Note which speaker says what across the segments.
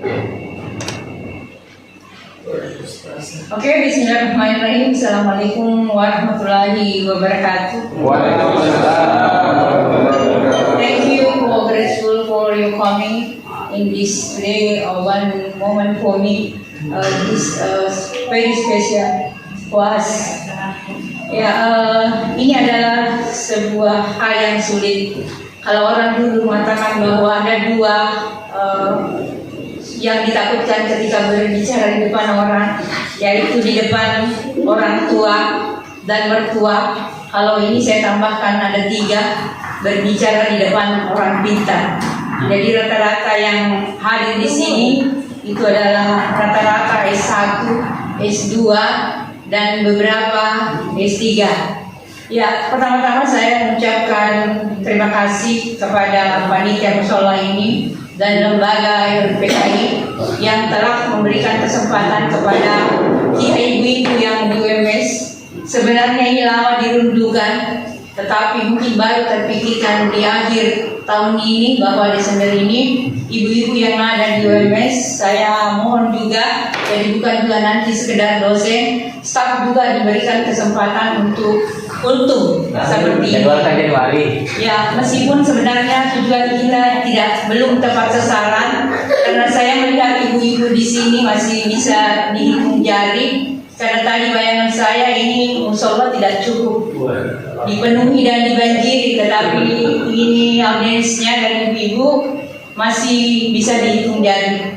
Speaker 1: Oke, bismillahirrahmanirrahim. Assalamualaikum warahmatullahi wabarakatuh. Thank you for grateful for your coming in this day, one moment for me. This very special for us. Ya, ini adalah sebuah hal yang sulit. Kalau orang dulu mengatakan bahwa ada dua yang ditakutkan ketika berbicara di depan orang, yaitu di depan orang tua dan mertua. Kalau ini saya tambahkan ada 3, berbicara di depan orang pintar. Jadi rata-rata yang hadir di sini itu adalah rata-rata S1, S2 dan beberapa S3. Ya, pertama-tama saya mengucapkan terima kasih kepada panitia mushola ini dan lembaga LPKI yang telah memberikan kesempatan kepada kita ibu-ibu yang di UMS. Sebenarnya ini lama dirindukan, tetapi mungkin baru terpikirkan di akhir tahun ini bahwa Desember ini ibu-ibu yang ada di UMS, saya mohon juga, jadi bukan juga nanti sekedar dosen, staf juga diberikan kesempatan untuk kultum seperti ini. Ya, meskipun sebenarnya tujuan kita belum tepat sasaran, karena saya melihat ibu-ibu di sini masih bisa dihitung jari. Karena tadi bayangan saya ini mushola tidak cukup dipenuhi dan dibanjiri, tetapi ini audiensnya dari ibu-ibu masih bisa dihitung jari.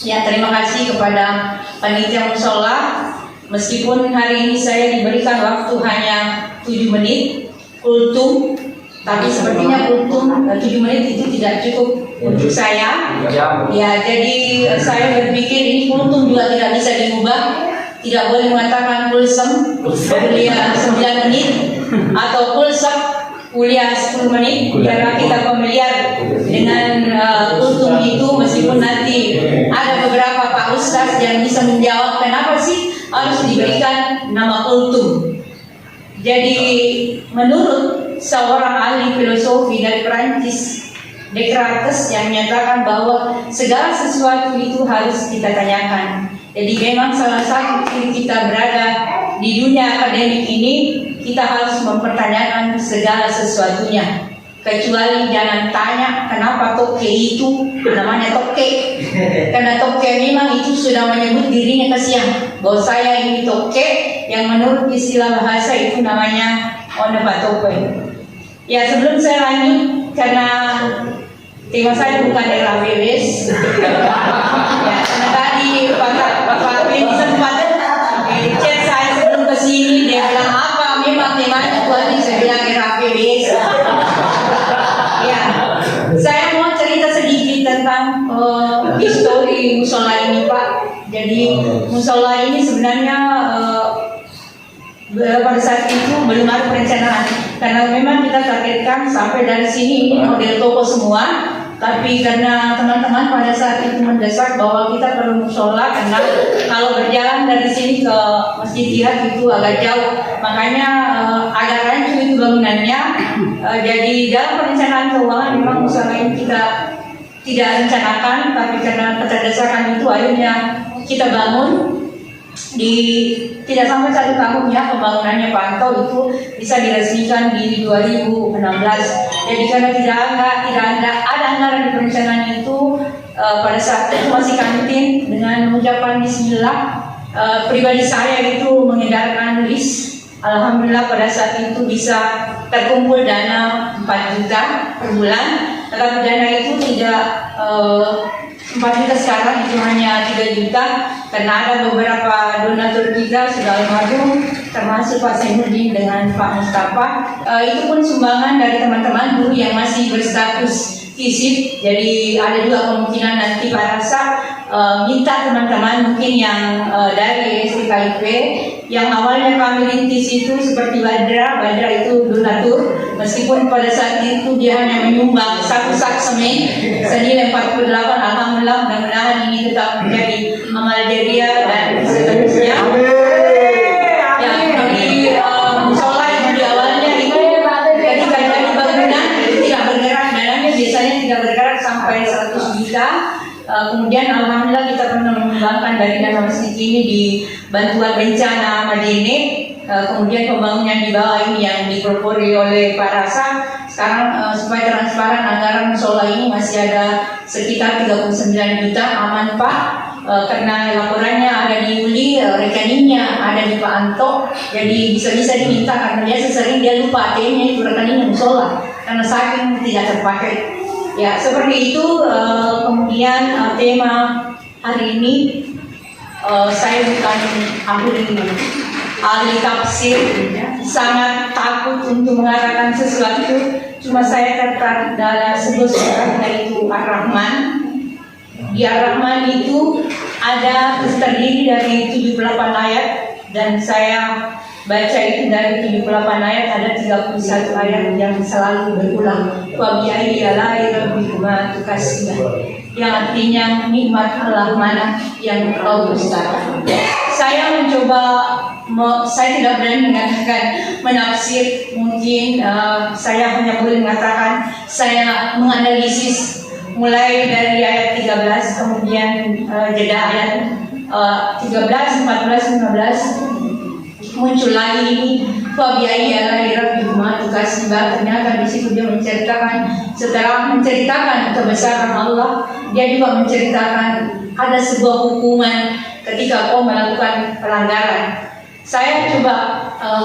Speaker 1: Ya, terima kasih kepada panitia mushola. Meskipun hari ini saya diberikan waktu hanya 7 menit kultum, tapi sepertinya kultum 7 menit itu tidak cukup untuk saya. Ya, jadi saya berpikir ini kultum juga tidak bisa diubah. Tidak boleh mengatakan kulsem kuliah 9 menit atau kulsem kuliah 10 menit, karena kita familiar dengan kultum itu. Meskipun nanti ada beberapa Pak Ustaz yang bisa menjawab kenapa sih harus diberikan nama kultum. Jadi menurut seorang ahli filosofi dari Perancis, Descartes, yang menyatakan bahwa segala sesuatu itu harus kita tanyakan. Jadi memang salah satu ciri kita berada di dunia akademik ini, kita harus mempertanyakan segala sesuatunya. Kecuali jangan tanya kenapa toke itu namanya toke. Karena toke memang itu sudah menyebut dirinya kasihan bahwa saya ini toke, yang menurut istilah bahasa itu namanya onomatope. Ya, sebelum saya lanjut, karena tema saya bukan RAPWS. Ya, karena tadi Pak Fendi sempat chat saya sebelum kesini, dia bilang apa memang temanya tadi, saya bilang RAPWS. Ya, saya mau cerita sedikit tentang histori mushola ini, Pak. Jadi mushola ini sebenarnya pada saat itu belum ada perencanaan, karena memang kita targetkan sampai dari sini ini model toko semua. Tapi karena teman-teman pada saat itu mendesak bahwa kita perlu mushola, karena kalau berjalan dari sini ke Masjid Jihad itu agak jauh, makanya agak rancu itu bangunannya. Jadi dalam perencanaan keuangan memang mushola ini kita tidak rencanakan, tapi karena keterdesakan itu akhirnya kita bangun. Tidak sampai 1 tahun ya pembangunannya, pantau itu bisa diresmikan di 2016. Jadi karena tidak ada anggaran di perencanaan itu, pada saat itu masih kantin dengan mengucapkan bismillah. Pribadi saya itu mengedarkan list. Alhamdulillah pada saat itu bisa terkumpul dana 4 juta per bulan, tetapi dana itu tidak 4 juta sekarang, itu hanya 3 juta, karena ada beberapa donatur kita sudah almarhum, termasuk Pak Sainuddin dengan Pak Mustafa. Itu pun sumbangan dari teman-teman guru yang masih berstatus FISIP. Jadi ada juga kemungkinan nanti Pak Rasa minta teman-teman mungkin yang dari STKIP yang awalnya kami rintis itu seperti Badra itu donatur, meskipun pada saat itu dia hanya menyumbang 1 sak semen senilai 48. Alhamdulillah, mudah-mudahan ini tetap menjadi amal jariah dan seterusnya. Ya, dari mushola yang di awalnya itu ketika jadi bangunan tidak bergerak, dananya biasanya tidak bergerak sampai 100 juta. Kemudian alhamdulillah kita pernah mengembangkan dari dana masjid ini di bantuan bencana Madine. Kemudian pembangunan di bawah ini yang dipropori oleh Pak Rasa. Sekarang supaya transparan, anggaran musola ini masih ada sekitar 39 juta, aman Pak. Karena laporannya ada di Uli, rekeningnya ada di Pak Anto, jadi bisa-bisa diminta karena biasa sering dia lupa ATM-nya itu rekeningnya musola karena saking tidak terpakai. Ya seperti itu. Kemudian tema hari ini saya bukan ahli tafsir, sangat takut untuk mengatakan sesuatu. Cuma saya tertarik dalam sebuah surat yaitu Ar-Rahman. Di Ar-Rahman itu ada terdiri dari 78 ayat dan saya baca itu dari 78 ayat ada 31 ayat yang selalu berulang. Wa bi'ayyi ala'i rabbikuma tukazzibaan, yang artinya nikmat Allah mana yang kau dustakan. Saya mencoba, saya tidak berani mengatakan menafsir, mungkin saya hanya boleh mengatakan saya menganalisis mulai dari ayat 13 kemudian jeda ayat 13, 14, 15 muncul lagi ini fa bi'ayyi ala'i rabbikuma tukazzibaan. Ternyata di situ dia menceritakan, setelah menceritakan kebesaran Allah, dia juga menceritakan ada sebuah hukuman ketika kau melakukan pelanggaran. Saya coba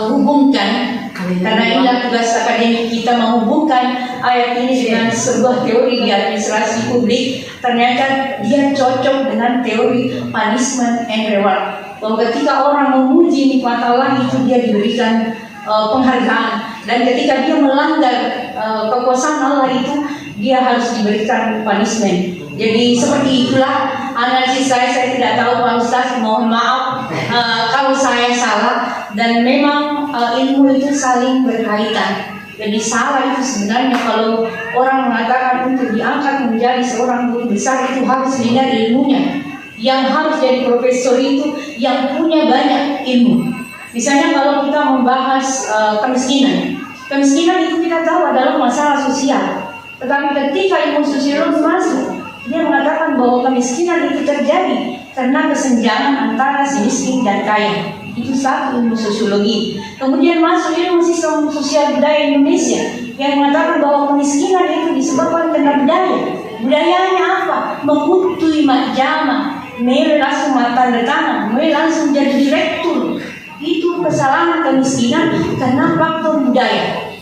Speaker 1: hubungkan, karena inilah tugas akademik kita, menghubungkan ayat ini dengan sebuah teori di administrasi publik. Ternyata dia cocok dengan teori punishment and reward, bahwa ketika orang memuji nikmat Allah itu dia diberikan penghargaan, dan ketika dia melanggar kekuasaan Allah itu dia harus diberikan punishment. Jadi seperti itulah analisis saya tidak tahu Pak Ustaz, mohon maaf kalau saya salah, dan memang ilmu itu saling berkaitan. Jadi salah itu sebenarnya kalau orang mengatakan untuk diangkat menjadi seorang guru besar itu harus dilihat ilmunya. Yang harus jadi profesor itu yang punya banyak ilmu. Misalnya kalau kita membahas kemiskinan itu kita tahu adalah masalah sosial. Tetapi ketika ilmu sosiologi masuk, dia mengatakan bahwa kemiskinan itu terjadi karena kesenjangan antara si miskin dan kaya. Itu satu ilmu sosiologi. Kemudian masuk ilmu sistem sosial budaya Indonesia yang mengatakan bahwa kemiskinan itu disebabkan karena budaya. Budayanya apa? Mengutui majama, langsung tanda tangan, langsung jadi direktur. Itu kesalahan kemiskinan karena faktor budaya.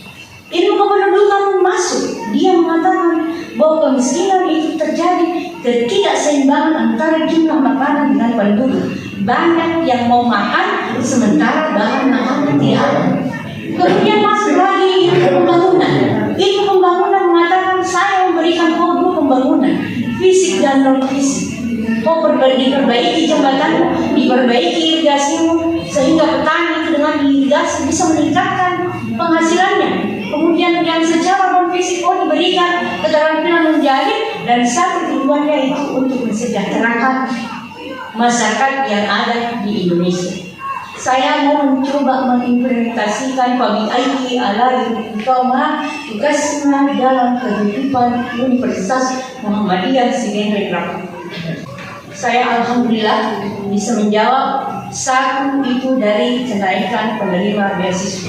Speaker 1: Ilmu kependudukan pun masuk. Dia mengatakan bahwa kemiskinan itu terjadi ketidakseimbangan antara jumlah makanan dengan penduduk. Banyak yang mau makan sementara bahan makanan tidak ada. Kemudian masuk lagi ilmu pembangunan. Ilmu pembangunan mengatakan saya memberikan kode pembangunan fisik dan non fisik. Diperbaiki jembatan, diperbaiki irigasimu, sehingga petani itu dengan irigasi bisa meningkatkan penghasilannya. Kemudian yang secara non fisik diberikan keterampilan menjahit, dan satu tujuannya itu untuk mensejahterakan masyarakat yang ada di Indonesia. Saya mau mencoba mengimplementasikan bi'ayyi ala'i rabbikuma tukazzibaan dalam kehidupan Universitas Muhammadiyah Sigenrek. Saya alhamdulillah bisa menjawab satu itu dari kenaikan penerima beasiswa.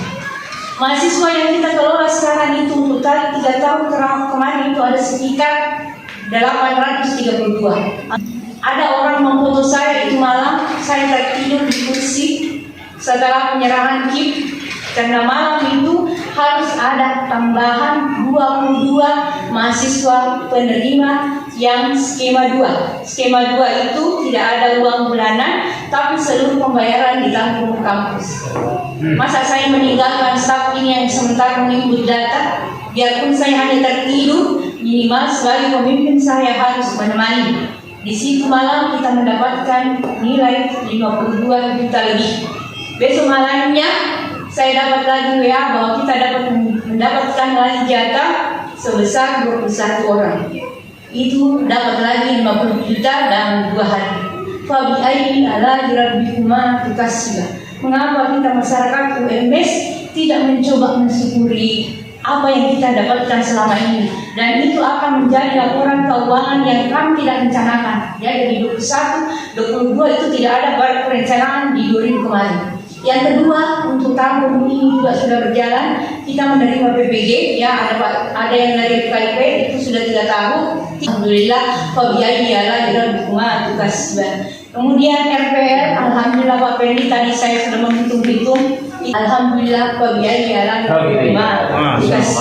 Speaker 1: Mahasiswa yang kita kelola sekarang itu untuk 3 tahun kemarin itu ada sekitar 832. Ada orang memfoto saya itu malam, saya tertidur di kursi setelah penyerahan KIP, karena malam itu harus ada tambahan 22 mahasiswa penerima yang skema 2. Skema 2 itu tidak ada uang bulanan, tapi seluruh pembayaran ditanggung kampus. Masa saya meninggalkan staf ini yang sementara menginput data, biarpun saya hanya tertidur, minimal sebagai pemimpin saya harus menemani. Di situ malam kita mendapatkan nilai 52 juta lebih. Besok malamnya saya dapat lagi WA bahwa kita dapat mendapatkan lagi jatah sebesar 21 orang. Itu dapat lagi 50 juta dalam 2 hari. Fa bi'ayyi ala'i rabbikuma tukazzibaan. Mengapa kita masyarakat UMS tidak mencoba mensyukuri apa yang kita dapatkan selama ini, dan itu akan menjadi laporan keuangan yang kami tidak rencanakan. Jadi di 21, 22 itu tidak ada perencanaan di 2000 kemarin. Yang kedua, untuk tahun ini juga sudah berjalan, kita menerima PPG, ya ada yang dari KIP itu sudah 3 tahun. Alhamdulillah, Fabiai ialah dukungan tugas. Kemudian RPL, alhamdulillah Pak Pendi tadi saya sudah menghitung-hitung. Alhamdulillah Fabiai ialah dukungan tugas.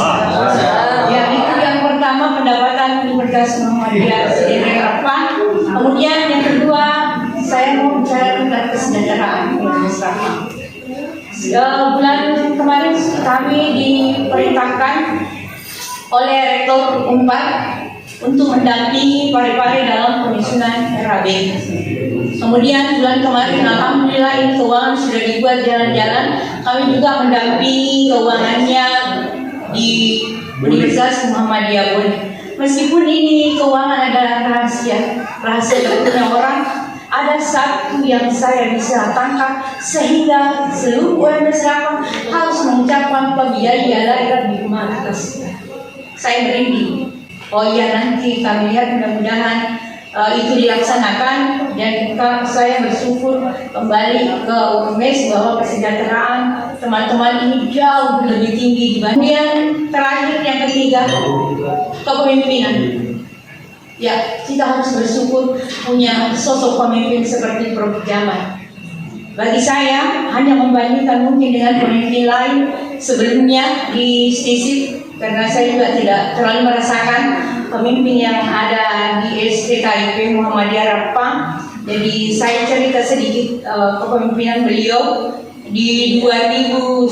Speaker 1: Ya, itu yang pertama, pendapatan Universitas Muhammadiyah Sdn Harapan. Kemudian yang kedua, saya mau bicara tentang kesejahteraan masyarakat. Bulan kemarin kami diperintahkan oleh Rektor Unpad untuk mendampingi Parepare dalam penyusunan RAB. Kemudian bulan kemarin alhamdulillah ini keuangan sudah dibuat jalan-jalan. Kami juga mendampingi keuangannya di Universitas Muhammadiyah Bon. Meskipun ini keuangan adalah rahasia punya orang, ada satu yang saya bisa tangkap sehingga seluruh UMS Harapan harus mengucapkan Fabiai ialah di rumah atas. Saya merinding. Oh iya, nanti kami lihat mudah-mudahan itu dilaksanakan, dan saya bersyukur kembali ke UMS bahwa kesejahteraan teman-teman ini jauh lebih tinggi dibanding. Yang terakhir, yang ketiga, kepemimpinan. Ya, kita harus bersyukur punya sosok pemimpin seperti Prof. Jamal. Bagi saya, hanya membandingkan mungkin dengan pemimpin lain sebelumnya di STISIP, karena saya juga tidak terlalu merasakan pemimpin yang ada di STKIP Muhammadiyah Harapan. Jadi saya cerita sedikit kepemimpinan beliau di 2011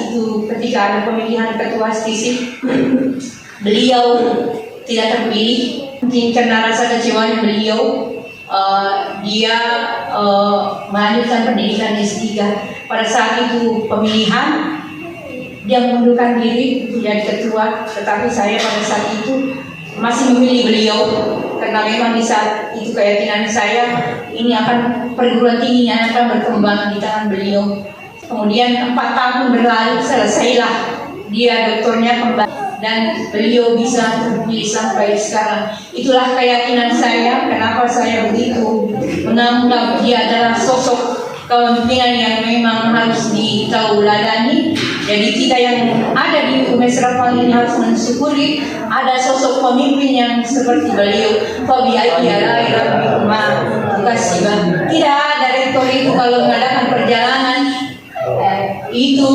Speaker 1: itu ketika ada pemilihan ketua STISIP, beliau tidak terpilih. Mungkin karena rasa kecewanya beliau, dia melanjutkan pendidikan S3. Pada saat itu pemilihan, dia mengundurkan diri menjadi ketua, tetapi saya pada saat itu masih memilih beliau karena memang di saat itu keyakinan saya ini akan perguruan tingginya akan berkembang di tangan beliau. Kemudian 4 tahun berlalu, selesailah dia doktornya kembali dan beliau bisa terpilih sampai sekarang. Itulah keyakinan saya kenapa saya begitu menganggap dia adalah sosok kepemimpinan yang memang harus ditauladani. Jadi kita yang ada di UMS Harapan ini harus mensyukuri ada sosok pemimpin yang seperti beliau. Fabiai ialah kasih. Tidak ada rektor itu kalau mengadakan perjalanan itu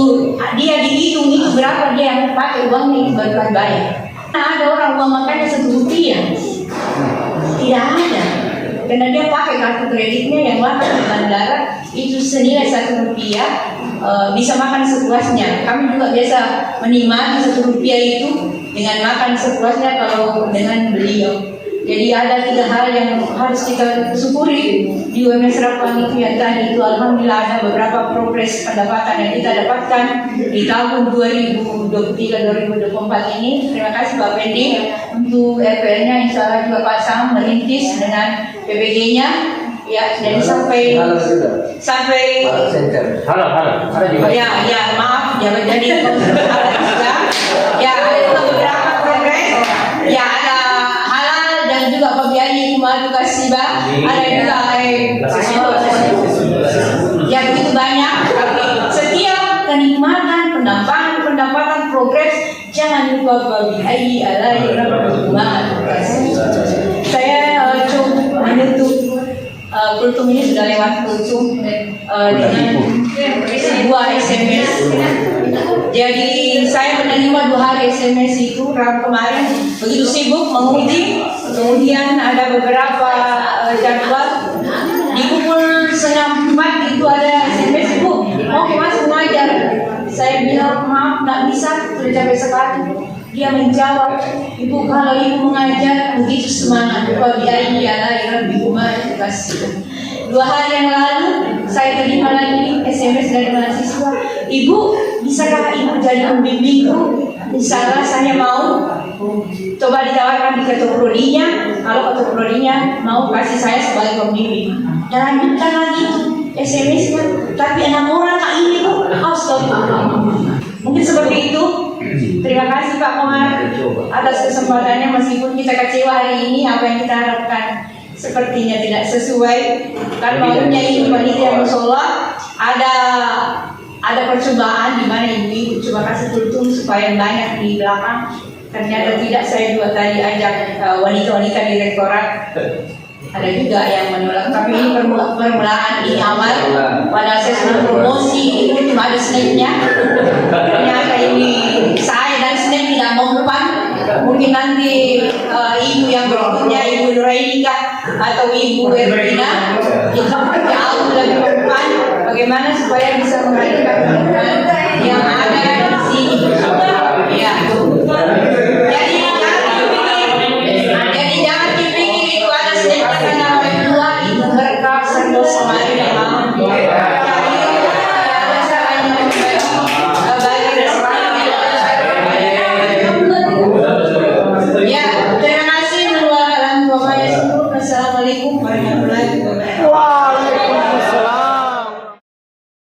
Speaker 1: dia dihitung itu berapa dia yang pakai uangnya itu baru bayar. Nah, ada orang uang makannya Rp1, tidak ada. Karena dia pakai kartu kreditnya yang makan di bandara itu senilai Rp1, bisa makan sepuasnya. Kami juga biasa menikmati Rp1 itu dengan makan sepuasnya kalau dengan beliau. Jadi ada 3 hal yang harus kita syukuri di UMS Harapan itu, yang tadi itu alhamdulillah ada beberapa progres pendapatan yang kita dapatkan di tahun 2023-2024 ini. Terima kasih Pak Pendi untuk RPL-nya, insya Allah juga Pak Sam merintis dengan PPG-nya. Ya, jadi sampai halo ya maaf ya, jadi ya ada juga beberapa progres ya, ada halal dan juga Fabiai Kumadu Kasiba, ada juga ya begitu banyak. Tapi setiap kenikmatan pendapatan progres jangan lupa Fabiai alai Kumadu Kasiba. Saya coba menutup kultum ini sudah lewat kultum dengan sebuah SMS. Jadi saya menerima 2 hari SMS itu Rabu kemarin, begitu sibuk menguji. Kemudian ada beberapa jadwal di pukul 3:30 itu ada SMS, Ibu mau masuk mengajar. Saya bilang maaf nggak bisa, sudah capek sekali. Dia menjawab, Ibu kalau Ibu mengajar begitu semangat, Fabiai ialah Rabbi kasih. 2 hari yang lalu saya terima lagi SMS dari mahasiswa, Ibu bisakah Ibu jadi pembimbingku? Insya saya mau. Coba ditawarkan di ketua prodinya, kalau ketua prodinya mau kasih saya sebagai pembimbing. Dan lanjutkan lagi SMS-nya, tapi 6 orang kak ini Bu, astagfirullah. Mungkin seperti itu. Terima kasih Pak Komar atas kesempatannya, meskipun kita kecewa hari ini apa yang kita harapkan sepertinya tidak sesuai. Kan maunya ini panitia musola ada percobaan di mana ibu-ibu coba kasih kultum supaya banyak di belakang. Ternyata tidak, saya juga tadi ajak wanita-wanita direktorat. Ada juga yang menolak, tapi ini permulaan, ini awal. Pada saya sudah promosi, itu cuma ada snapnya. Ternyata ini saya dan snap tidak mempan. Mungkin nanti ibu yang berikutnya, Ibu Nurainika atau Ibu Erwina, kita jauh lebih mempan. Bagaimana supaya bisa menghadirkan yang ada di sini. Ya. Jadi jangan dipikir itu ada snapnya karena orang tua itu berkah sangat sama memang. Ya, terima kasih. Assalamualaikum warahmatullahi wabarakatuh.